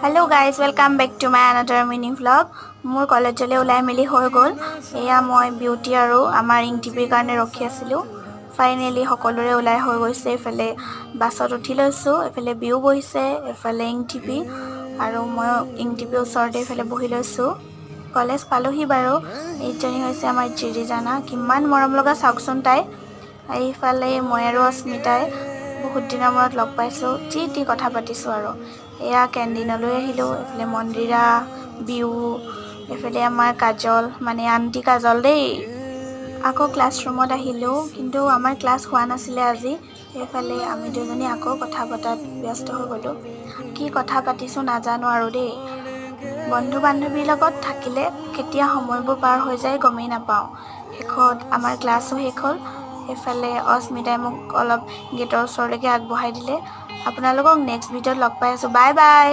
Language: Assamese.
Hello guys welcome back to my another mini vlog. मोर कलेजले ओलाई मेली हो गल। एया मैं बिउटी और आमार इंटिपिर कारण रखी आसिलो। फाइनेली सकलोरे ओलाई हो गई। एफाले बासत उठी लैसो, एफाले बिउ बहिसे, एफाले इंटिपि और मैं इंटिपिर ओचरते एफाले बहि लैसो। कलेज पालोहि बारो। एजनी होइसे आमार जिरिजाना, किमान मरम लगा चावकचोन ताई। এইফালে মই আৰু अस्मिताই बहुत दिনৰ মূৰত লগ পাইছো, যি কথা পাতিছো আৰু। এয়া কেণ্টিনলৈ আহিলো, এফালে মন্দিৰা, বিউ, এফালে আমাৰ কাজল মানে আন্টি কাজল দেই। আকৌ ক্লাছৰুমত আহিলো, কিন্তু আমাৰ ক্লাছ হোৱা নাছিলে আজি। এইফালে আমি দুজনী আকৌ কথা পতাত ব্যস্ত হৈ গলো। কি কথা পাতিছো নাজানো আৰু দেই। বন্ধু বান্ধৱীৰ লগত থাকিলে কেতিয়া সময়বোৰ পাৰ হৈ যায় গমেই নাপাওঁ। শেষত আমাৰ ক্লাছো শেষ হ'ল। এফালে अस्मिताই মোক অলপ গেটৰ ওচৰলৈকে আগবঢ়াই দিলে। আপোনালোকক নেক্সট ভিডিঅ'ত লগ পাই আছো। Bye bye.